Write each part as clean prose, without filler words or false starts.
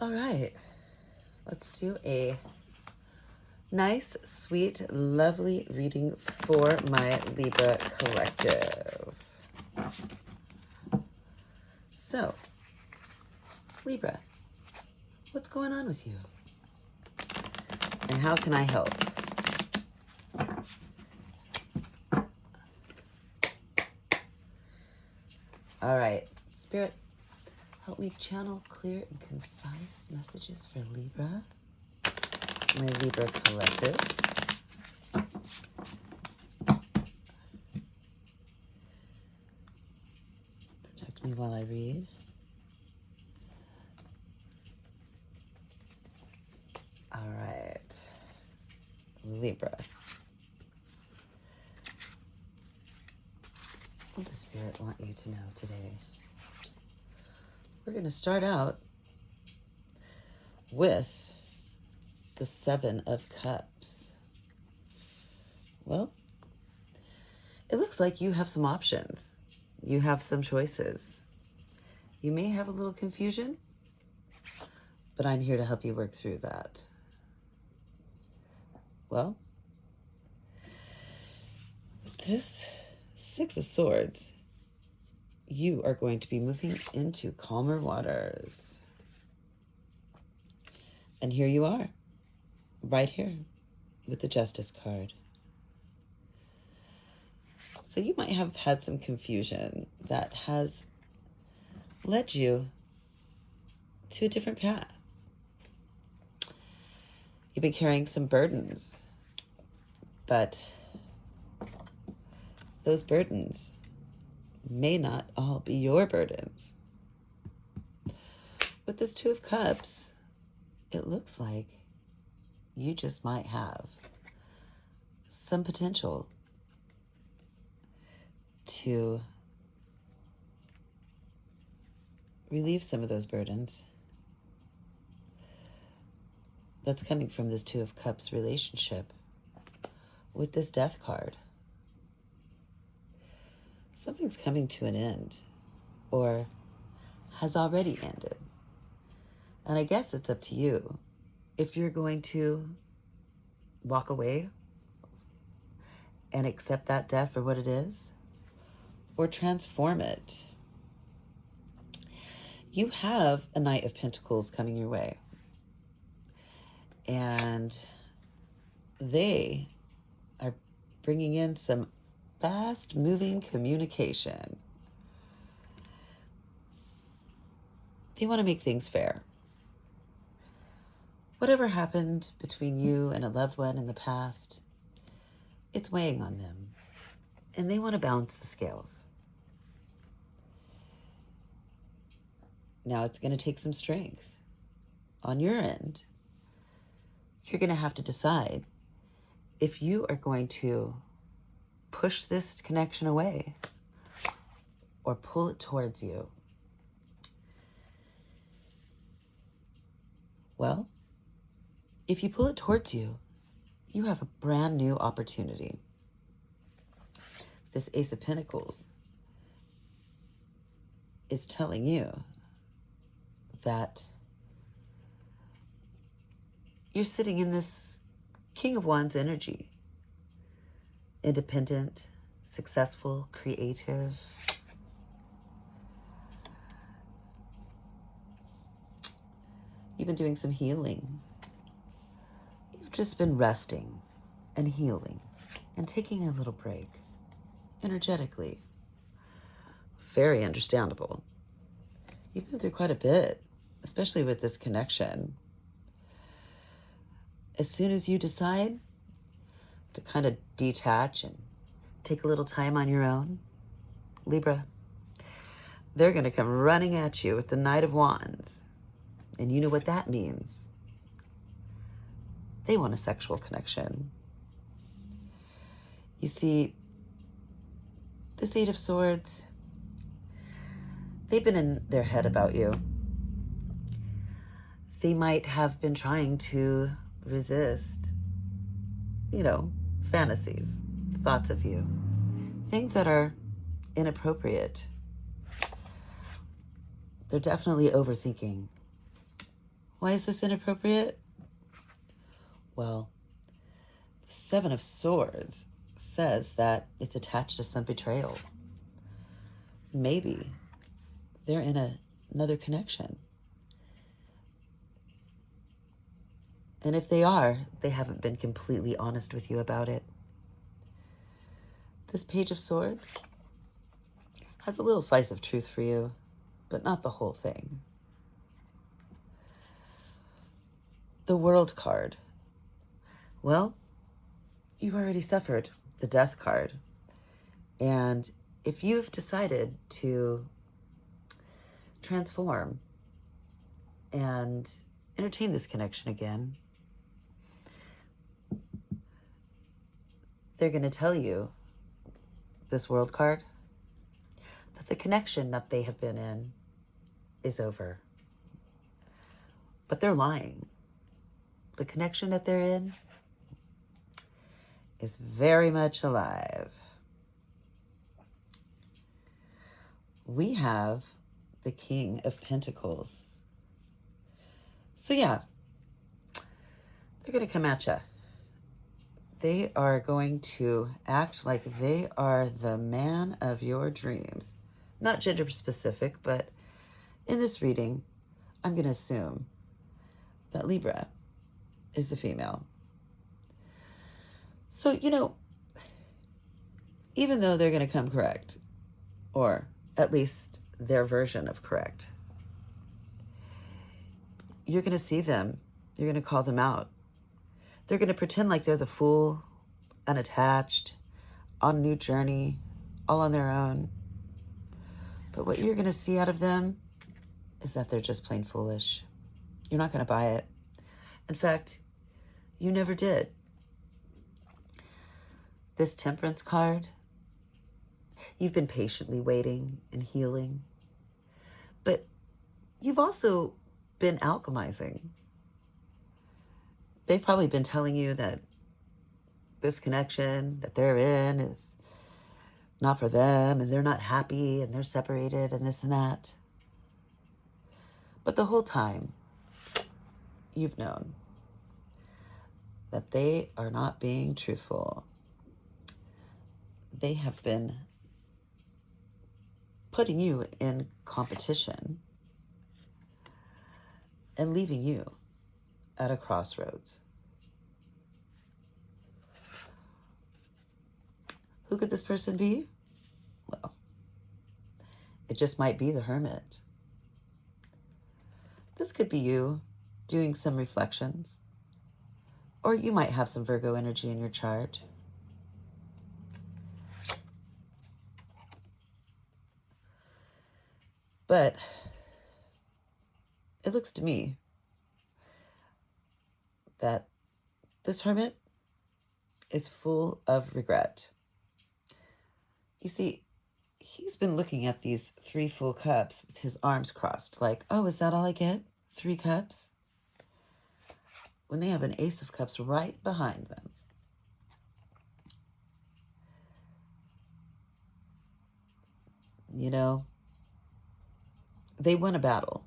All right, let's do a nice, sweet, lovely reading for my Libra collective. So, Libra, what's going on with you? And how can I help? All right, Spirit, help me channel clear and concise messages for Libra, my Libra collective. Protect me while I read. All right, Libra. What does Spirit want you to know today? We're going to start out with the Seven of Cups. Well, it looks like you have some options. You have some choices. You may have a little confusion, but I'm here to help you work through that. Well, with this Six of Swords, you are going to be moving into calmer waters. And here you are, right here with the Justice card. So you might have had some confusion that has led you to a different path. You've been carrying some burdens, but those burdens may not all be your burdens. With this Two of Cups, it looks like you just might have some potential to relieve some of those burdens that's coming from this Two of Cups relationship with this Death card. Something's coming to an end or has already ended. And I guess it's up to you if you're going to walk away and accept that death for what it is or transform it. You have a Knight of Pentacles coming your way. And they are bringing in some fast-moving communication. They want to make things fair. Whatever happened between you and a loved one in the past, it's weighing on them. And they want to balance the scales. Now it's going to take some strength. On your end, you're going to have to decide if you are going to push this connection away or pull it towards you. Well, if you pull it towards you, you have a brand new opportunity. This Ace of Pentacles is telling you that you're sitting in this King of Wands energy. Independent, successful, creative. You've been doing some healing. You've just been resting and healing and taking a little break energetically. Very understandable. You've been through quite a bit, especially with this connection. As soon as you decide to kind of detach and take a little time on your own, Libra, they're going to come running at you with the Knight of Wands. And you know what that means. They want a sexual connection. You see, this Eight of Swords, they've been in their head about you. They might have been trying to resist, fantasies, thoughts of you, things that are inappropriate. They're definitely overthinking Why is this inappropriate? Well, the Seven of Swords says that it's attached to some betrayal. Maybe they're in another connection. And if they are, they haven't been completely honest with you about it. This Page of Swords has a little slice of truth for you, but not the whole thing. The World card. Well, you've already suffered the Death card. And if you've decided to transform and entertain this connection again, they're going to tell you, this World card, that the connection that they have been in is over. But they're lying. The connection that they're in is very much alive. We have the King of Pentacles. So yeah, they're going to come at you. They are going to act like they are the man of your dreams. Not gender specific, but in this reading, I'm going to assume that Libra is the female. So, you know, even though they're going to come correct, or at least their version of correct, you're going to see them. You're going to call them out. They're going to pretend like they're the fool, unattached, on a new journey, all on their own. But what you're going to see out of them is that they're just plain foolish. You're not going to buy it. In fact, you never did. This Temperance card, you've been patiently waiting and healing, but you've also been alchemizing. They've probably been telling you that this connection that they're in is not for them, and they're not happy, and they're separated, and this and that. But the whole time, you've known that they are not being truthful. They have been putting you in competition and leaving you at a crossroads. Who could this person be? Well, it just might be the Hermit. This could be you doing some reflections, or you might have some Virgo energy in your chart. But it looks to me that this Hermit is full of regret. You see, he's been looking at these 3 full cups with his arms crossed, like, oh, is that all I get? 3 cups? When they have an Ace of Cups right behind them. You know, they won a battle.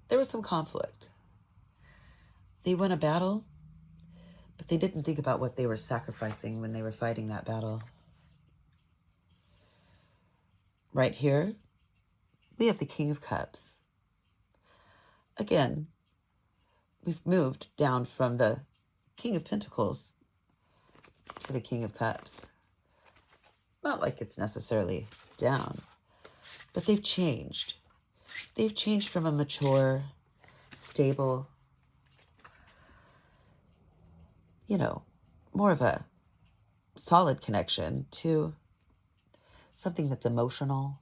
There was some conflict. They won a battle, but they didn't think about what they were sacrificing when they were fighting that battle. Right here, we have the King of Cups. Again, we've moved down from the King of Pentacles to the King of Cups. Not like it's necessarily down, but they've changed. They've changed from a mature, stable, you know, more of a solid connection to something that's emotional.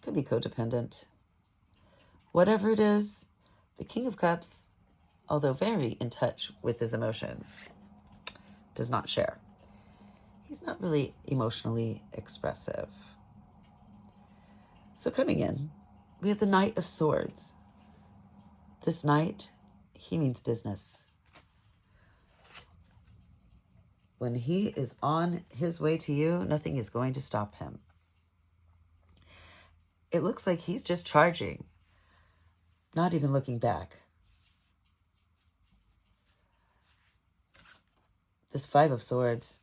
Could be codependent. Whatever it is, the King of Cups, although very in touch with his emotions, does not share. He's not really emotionally expressive. So coming in, we have the Knight of Swords. This knight, he means business. When he is on his way to you, nothing is going to stop him. It looks like he's just charging, not even looking back. This Five of Swords,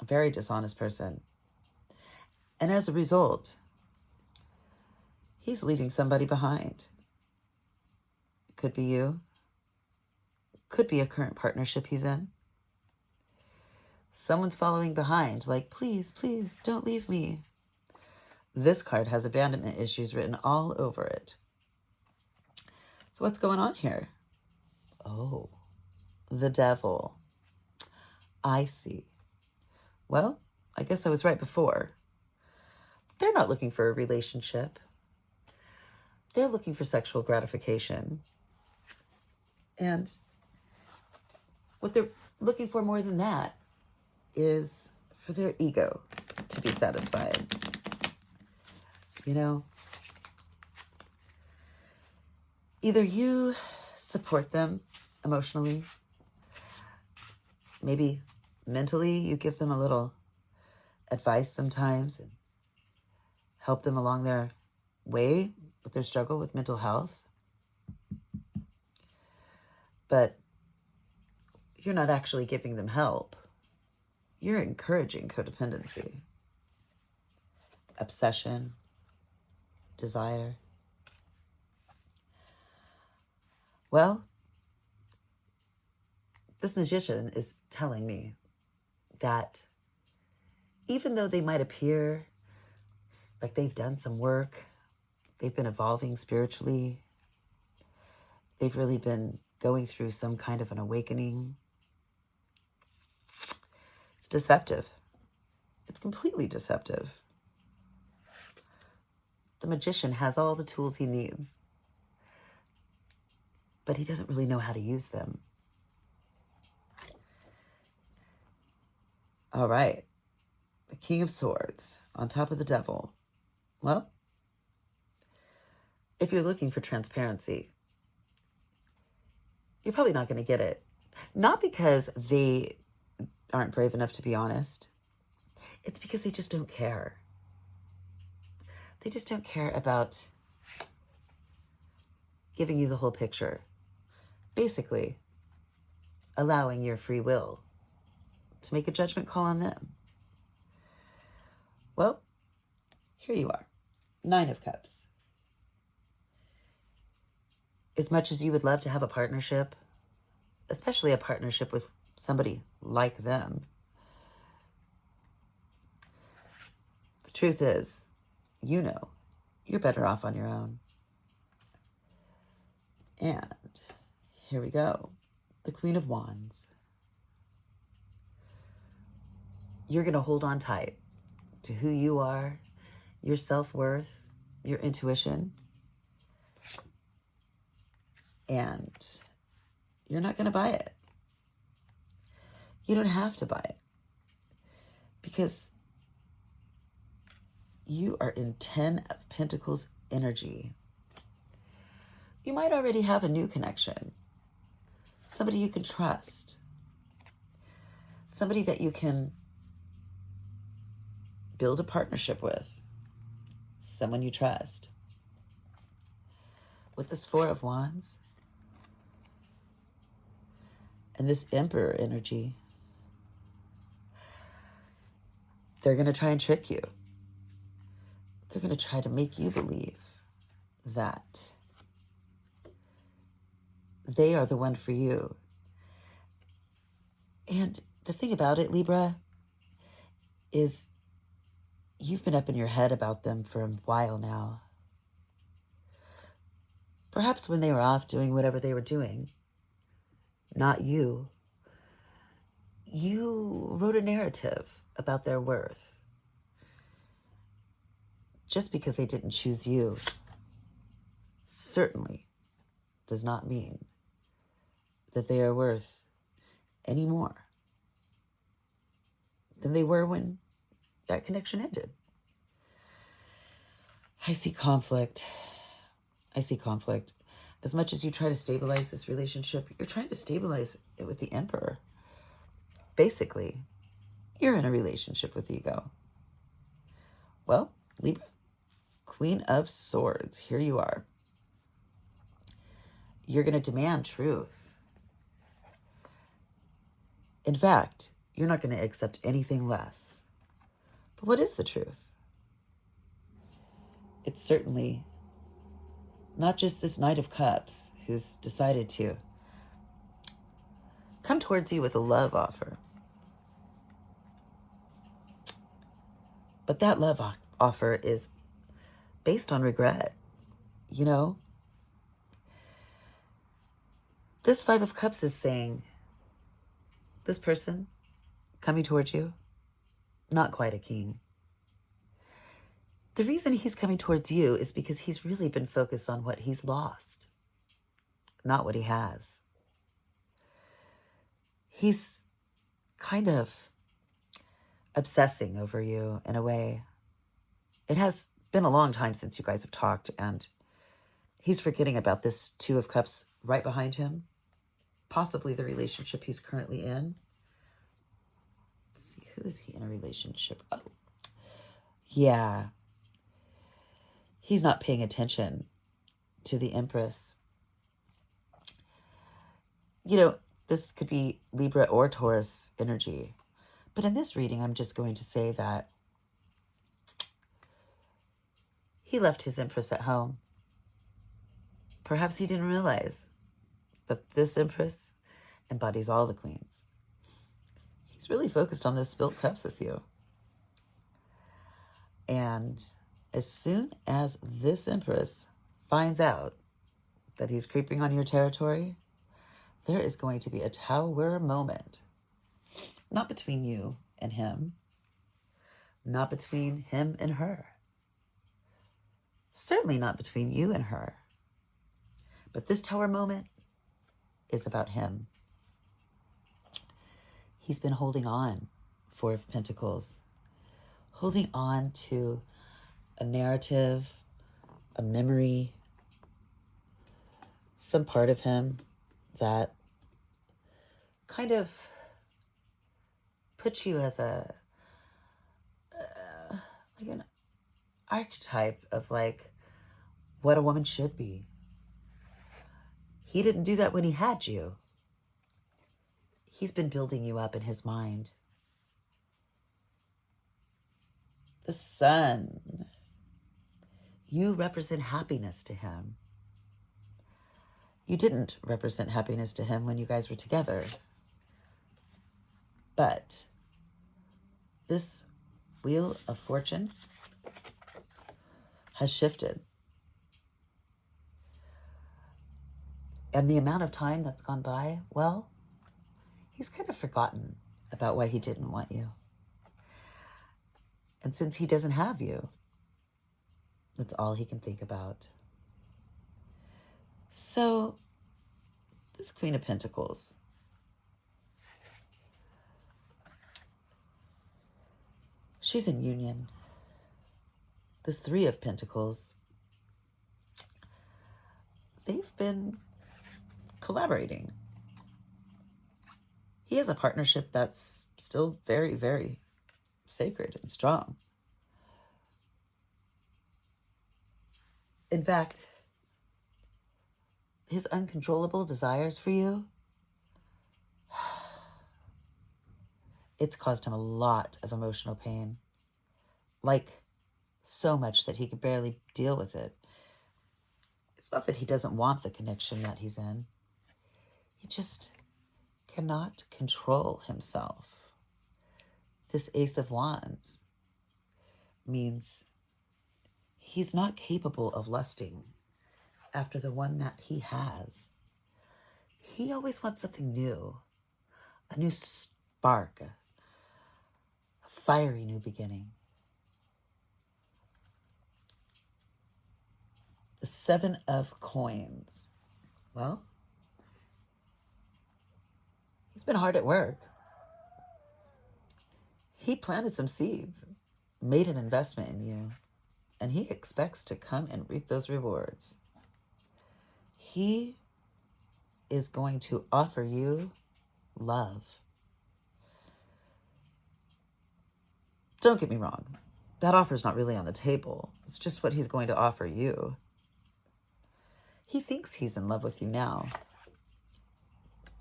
a very dishonest person. And as a result, he's leaving somebody behind. It could be you. Could be a current partnership he's in. Someone's following behind, like, please, please, don't leave me. This card has abandonment issues written all over it. So what's going on here? Oh, the devil. I see. Well, I guess I was right before. They're not looking for a relationship. They're looking for sexual gratification. And what they're looking for more than that is for their ego to be satisfied. You know, either you support them emotionally, maybe mentally you give them a little advice sometimes and help them along their way with their struggle with mental health. But you're not actually giving them help. You're encouraging codependency, obsession, desire. Well, this magician is telling me that even though they might appear like they've done some work, they've been evolving spiritually, they've really been going through some kind of an awakening, it's deceptive. It's completely deceptive. The magician has all the tools he needs, but he doesn't really know how to use them. All right. The King of Swords on top of the Devil. Well, if you're looking for transparency, you're probably not going to get it. Not because they aren't brave enough to be honest. It's because they just don't care. They just don't care about giving you the whole picture. Basically, allowing your free will to make a judgment call on them. Well, here you are. 9 of Cups. As much as you would love to have a partnership, especially a partnership with somebody like them, the truth is, you know, you're better off on your own. And here we go. The Queen of Wands. You're going to hold on tight to who you are, your self-worth, your intuition. And you're not going to buy it. You don't have to buy it. Because you are in 10 of Pentacles energy. You might already have a new connection. Somebody you can trust. Somebody that you can build a partnership with. Someone you trust. With this 4 of Wands and this Emperor energy, they're going to try and trick you. They're going to try to make you believe that they are the one for you. And the thing about it, Libra, is you've been up in your head about them for a while now. Perhaps when they were off doing whatever they were doing, not you, you wrote a narrative about their worth. Just because they didn't choose you certainly does not mean that they are worth any more than they were when that connection ended. I see conflict. I see conflict. As much as you try to stabilize this relationship, you're trying to stabilize it with the Emperor. Basically, you're in a relationship with ego. Well, Libra, Queen of Swords, here you are. You're going to demand truth. In fact, you're not going to accept anything less. But what is the truth? It's certainly not just this Knight of Cups who's decided to come towards you with a love offer. But that love offer is based on regret. You know, this Five of Cups is saying, this person coming towards you, not quite a king. The reason he's coming towards you is because he's really been focused on what he's lost, not what he has. He's kind of obsessing over you in a way. It has been a long time since you guys have talked, and he's forgetting about this Two of Cups right behind him, possibly the relationship he's currently in. Let's see, who is he in a relationship? Oh, yeah. He's not paying attention to the Empress. You know, this could be Libra or Taurus energy. But in this reading, I'm just going to say that he left his Empress at home. Perhaps he didn't realize that this Empress embodies all the queens. He's really focused on those spilt cups with you. And as soon as this Empress finds out that he's creeping on your territory, there is going to be a tower moment. Not between you and him. Not between him and her. Certainly not between you and her. But this tower moment is about him. He's been holding on, Four of Pentacles. Holding on to a narrative, a memory, some part of him that kind of puts you as like an archetype of like what a woman should be. He didn't do that when he had you. He's been building you up in his mind. The Sun. You represent happiness to him. You didn't represent happiness to him when you guys were together. But this Wheel of Fortune has shifted. And the amount of time that's gone by, well, he's kind of forgotten about why he didn't want you. And since he doesn't have you, that's all he can think about. So, this Queen of Pentacles, she's in union. This Three of Pentacles, they've been collaborating. He has a partnership that's still very, very sacred and strong. In fact, his uncontrollable desires for you, it's caused him a lot of emotional pain. Like, so much that he could barely deal with it. It's not that he doesn't want the connection that he's in. He just cannot control himself. This Ace of Wands means he's not capable of lusting after the one that he has. He always wants something new, a new spark, a fiery new beginning. The Seven of Coins. Well, he's been hard at work. He planted some seeds, made an investment in you, and he expects to come and reap those rewards. He is going to offer you love. Don't get me wrong. That offer's not really on the table. It's just what he's going to offer you. He thinks he's in love with you now.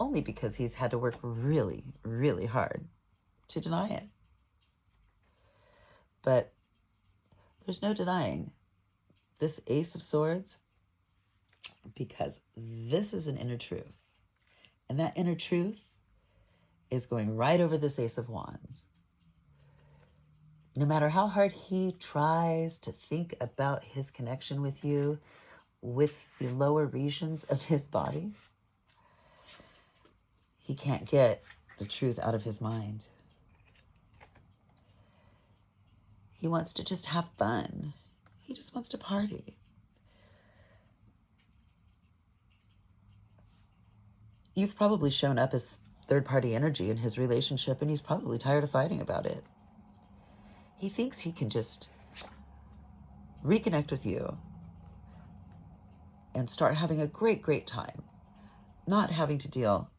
only because he's had to work really, really hard to deny it. But there's no denying this Ace of Swords, because this is an inner truth. And that inner truth is going right over this Ace of Wands. No matter how hard he tries to think about his connection with you, with the lower regions of his body, he can't get the truth out of his mind. He wants to just have fun. He just wants to party. You've probably shown up as third-party energy in his relationship, and he's probably tired of fighting about it. He thinks he can just reconnect with you and start having a great, great time, not having to deal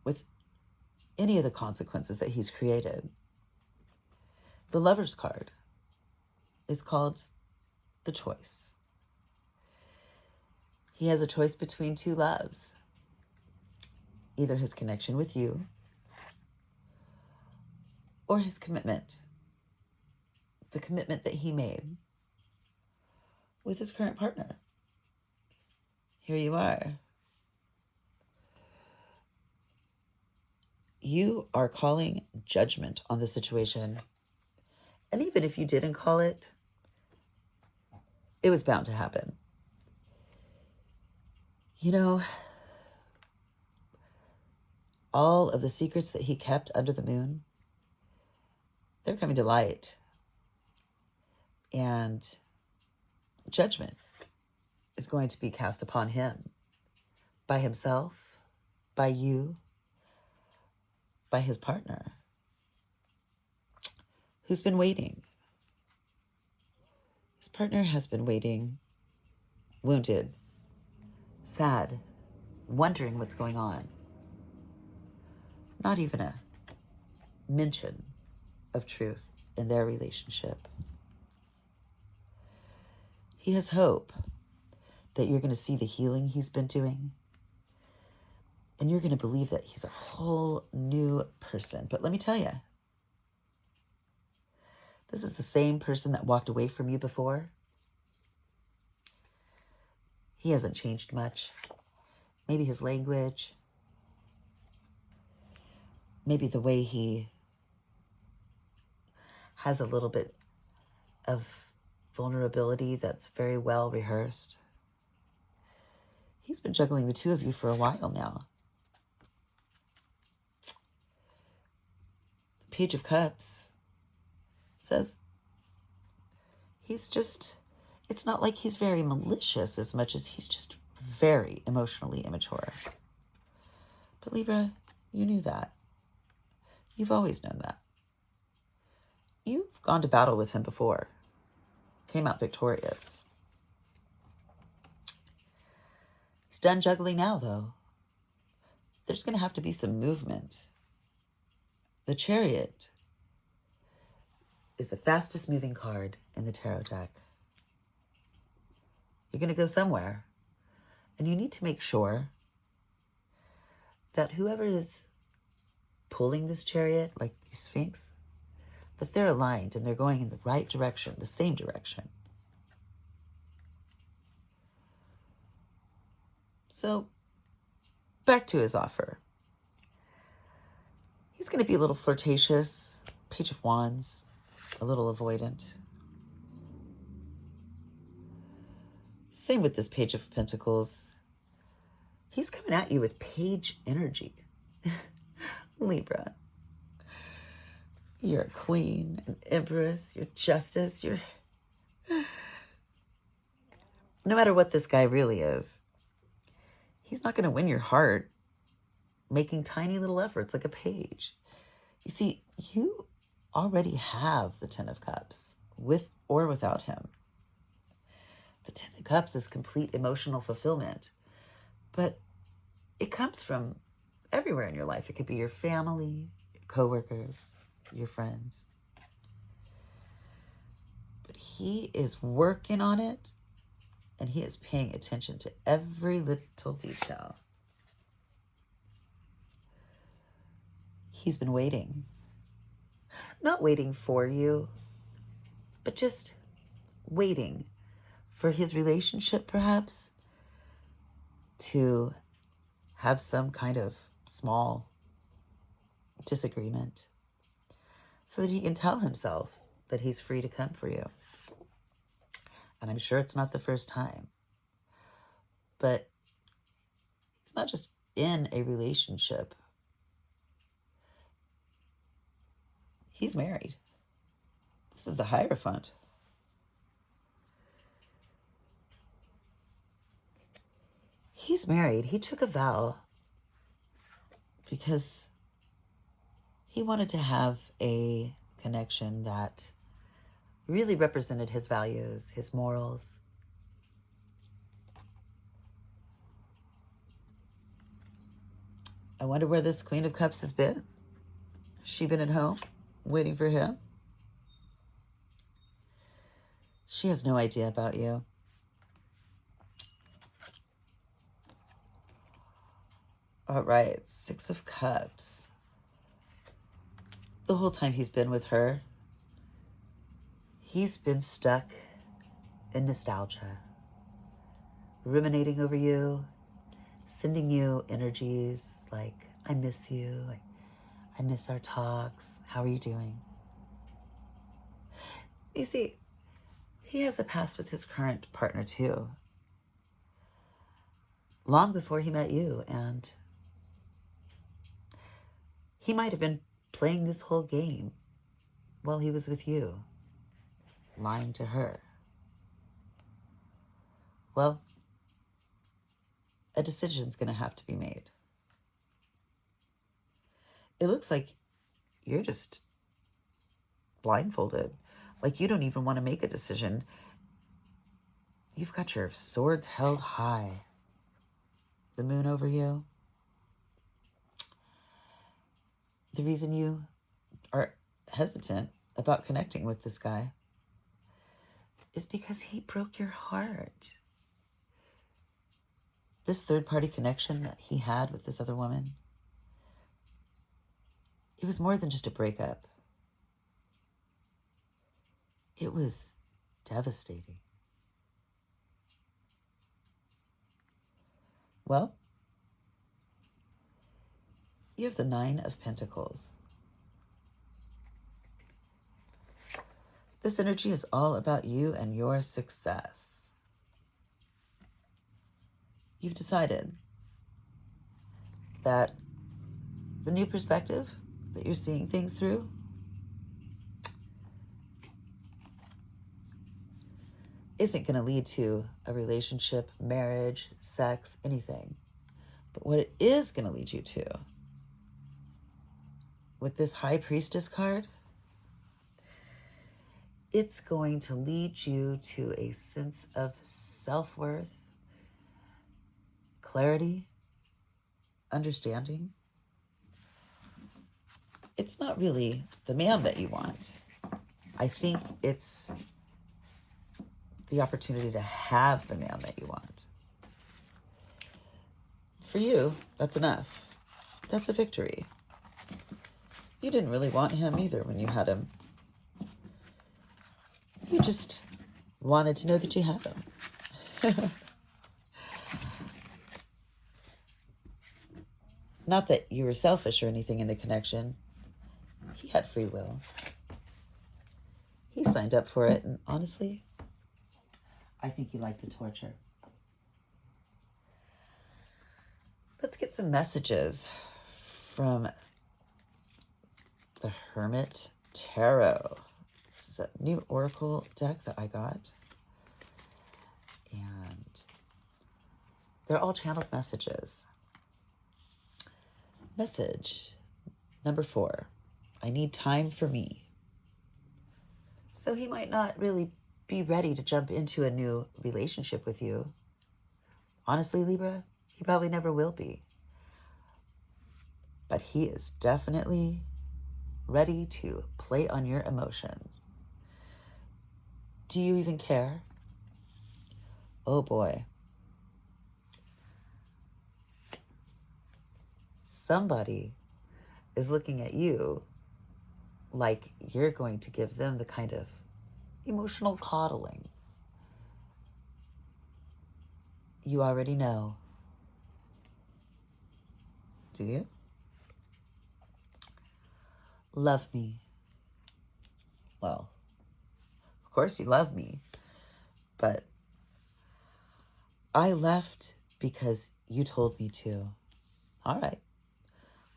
with any of the consequences that he's created. The Lover's card is called the choice. He has a choice between two loves. Either his connection with you or his commitment. The commitment that he made with his current partner. Here you are. You are calling judgment on the situation. And even if you didn't call it, it was bound to happen. You know, all of the secrets that he kept under the moon, they're coming to light. And judgment is going to be cast upon him by himself, by you, by his partner, who's been waiting. His partner has been waiting, wounded, sad, wondering what's going on. Not even a mention of truth in their relationship. He has hope that you're going to see the healing he's been doing. And you're going to believe that he's a whole new person. But let me tell you, this is the same person that walked away from you before. He hasn't changed much. Maybe his language. Maybe the way he has a little bit of vulnerability that's very well rehearsed. He's been juggling the two of you for a while now. Page of Cups says it's not like he's very malicious as much as he's just very emotionally immature. But Libra, you knew that. You've always known that. You've gone to battle with him before. Came out victorious. He's done juggling now, though. There's going to have to be some movement. The Chariot is the fastest moving card in the tarot deck. You're going to go somewhere, and you need to make sure that whoever is pulling this chariot, like the Sphinx, that they're aligned and they're going in the right direction, the same direction. So, back to his offer. He's going to be a little flirtatious, Page of Wands, a little avoidant. Same with this Page of Pentacles. He's coming at you with Page energy. Libra. You're a queen, an empress, you're justice, you're... No matter what this guy really is, he's not going to win your heart making tiny little efforts like a page. You see, you already have the Ten of Cups, with or without him. The Ten of Cups is complete emotional fulfillment, but it comes from everywhere in your life. It could be your family, your coworkers, your friends. But he is working on it, and he is paying attention to every little detail. He's been waiting. Not waiting for you, but just waiting for his relationship, perhaps, to have some kind of small disagreement so that he can tell himself that he's free to come for you. And I'm sure it's not the first time. But he's not just in a relationship. He's married. This is the Hierophant. He's married. He took a vow because he wanted to have a connection that really represented his values, his morals. I wonder where this Queen of Cups has been. Has she been at home waiting for him? She has no idea about you. All right, Six of Cups. The whole time he's been with her, he's been stuck in nostalgia, ruminating over you, sending you energies like, I miss you, I miss our talks, how are you doing? You see, he has a past with his current partner too, long before he met you, and he might have been playing this whole game while he was with you, lying to her. Well, a decision's going to have to be made. It looks like you're just blindfolded, like you don't even want to make a decision. You've got your swords held high, the moon over you. The reason you are hesitant about connecting with this guy is because he broke your heart. This third-party connection that he had with this other woman, it was more than just a breakup. It was devastating. Well, you have the Nine of Pentacles. This energy is all about you and your success. You've decided that the new perspective that you're seeing things through isn't going to lead to a relationship, marriage, sex, anything. But what it is going to lead you to, with this High Priestess card, it's going to lead you to a sense of self-worth, clarity, understanding. It's not really the man that you want. I think it's the opportunity to have the man that you want. For you, that's enough. That's a victory. You didn't really want him either when you had him. You just wanted to know that you had him. Not that you were selfish or anything in the connection. He had free will. He signed up for it, and honestly, I think he liked the torture. Let's get some messages from the Hermit Tarot. This is a new oracle deck that I got. And they're all channeled messages. Message number 4. I need time for me. So he might not really be ready to jump into a new relationship with you. Honestly, Libra, he probably never will be. But he is definitely ready to play on your emotions. Do you even care? Oh boy. Somebody is looking at you like you're going to give them the kind of emotional coddling you already know. Do you? Love me. Well, of course you love me, but I left because you told me to. All right.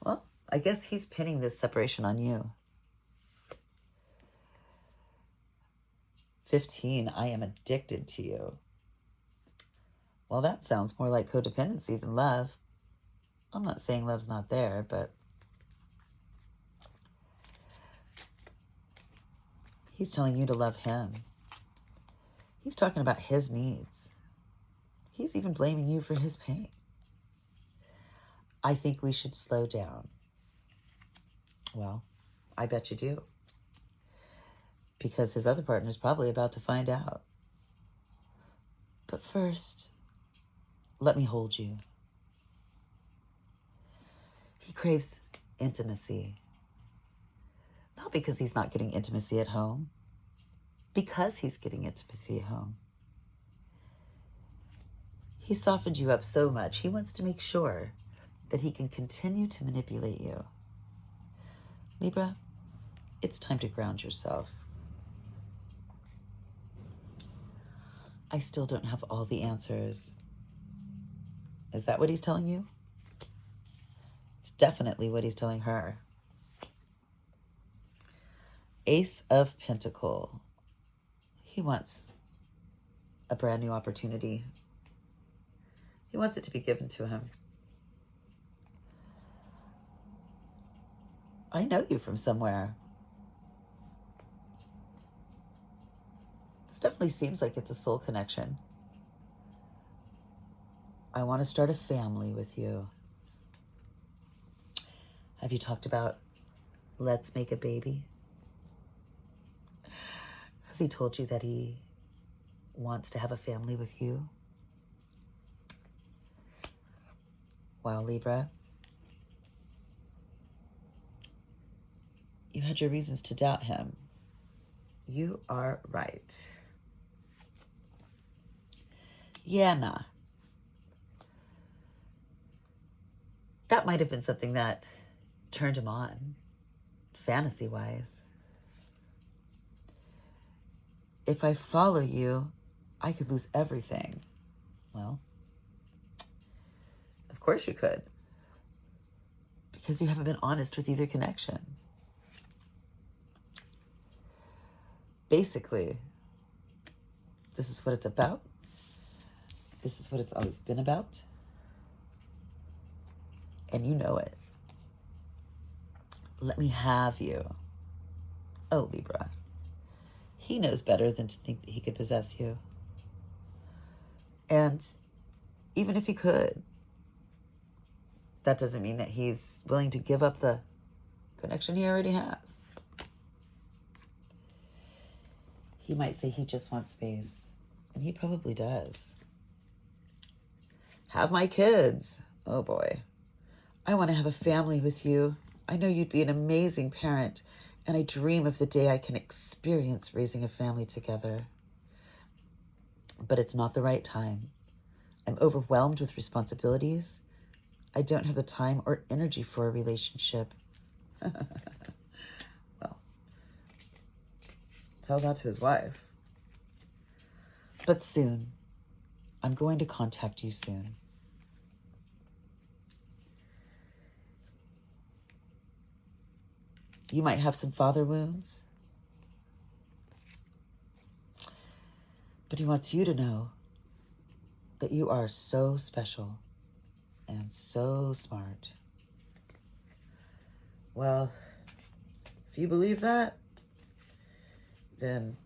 Well, I guess he's pinning this separation on you. 15, I am addicted to you. Well, that sounds more like codependency than love. I'm not saying love's not there, but he's telling you to love him. He's talking about his needs. He's even blaming you for his pain. I think we should slow down. Well, I bet you do. Because his other partner's probably about to find out. But first, let me hold you. He craves intimacy. Not because he's not getting intimacy at home. Because he's getting intimacy at home. He softened you up so much, he wants to make sure that he can continue to manipulate you. Libra, it's time to ground yourself. I still don't have all the answers. Is that what he's telling you? It's definitely what he's telling her. Ace of Pentacles. He wants a brand new opportunity. He wants it to be given to him. I know you from somewhere. This definitely seems like it's a soul connection. I want to start a family with you. Have you talked about let's make a baby? Has he told you that he wants to have a family with you? Wow, Libra. You had your reasons to doubt him. You are right. Yeah, nah. That might have been something that turned him on, fantasy-wise. If I follow you, I could lose everything. Well, of course you could. Because you haven't been honest with either connection. Basically, this is what it's about. This is what it's always been about. And you know it. Let me have you. Oh, Libra. He knows better than to think that he could possess you. And even if he could, that doesn't mean that he's willing to give up the connection he already has. He might say he just wants space, and he probably does. Have my kids. Oh boy. I want to have a family with you. I know you'd be an amazing parent, and I dream of the day I can experience raising a family together. But it's not the right time. I'm overwhelmed with responsibilities. I don't have the time or energy for a relationship. Well, tell that to his wife. But soon. I'm going to contact you soon. You might have some father wounds. But he wants you to know that you are so special and so smart. Well, if you believe that, then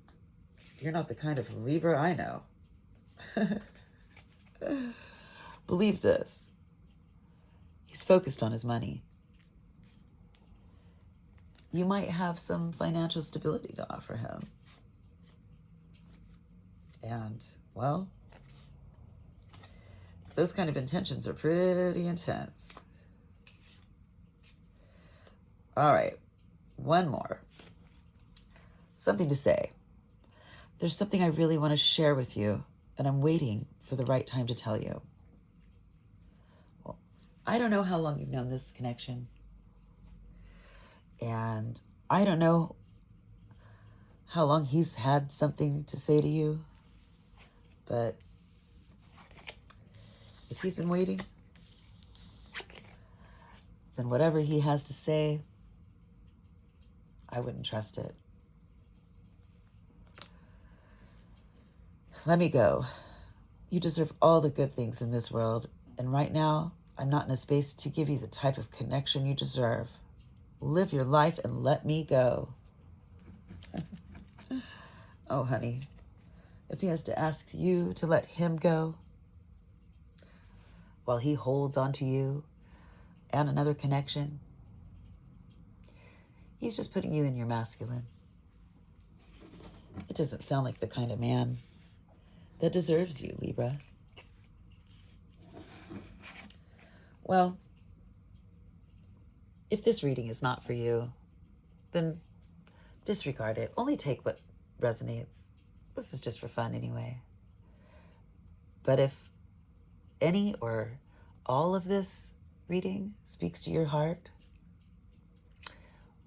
you're not the kind of Libra I know. Believe this. He's focused on his money. You might have some financial stability to offer him. And, well, those kind of intentions are pretty intense. All right. One more. Something to say. There's something I really want to share with you, and I'm waiting for the right time to tell you. Well, I don't know how long you've known this connection, and I don't know how long he's had something to say to you, but if he's been waiting, then whatever he has to say, I wouldn't trust it. Let me go. You deserve all the good things in this world, and right now, I'm not in a space to give you the type of connection you deserve. Live your life and let me go. Oh, honey, if he has to ask you to let him go while he holds on to you and another connection, he's just putting you in your masculine. It doesn't sound like the kind of man that deserves you, Libra. Well, if this reading is not for you, then disregard it. Only take what resonates. This is just for fun anyway. But if any or all of this reading speaks to your heart,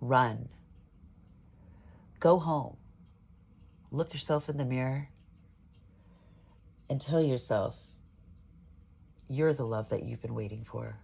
run. Go home. Look yourself in the mirror and tell yourself you're the love that you've been waiting for.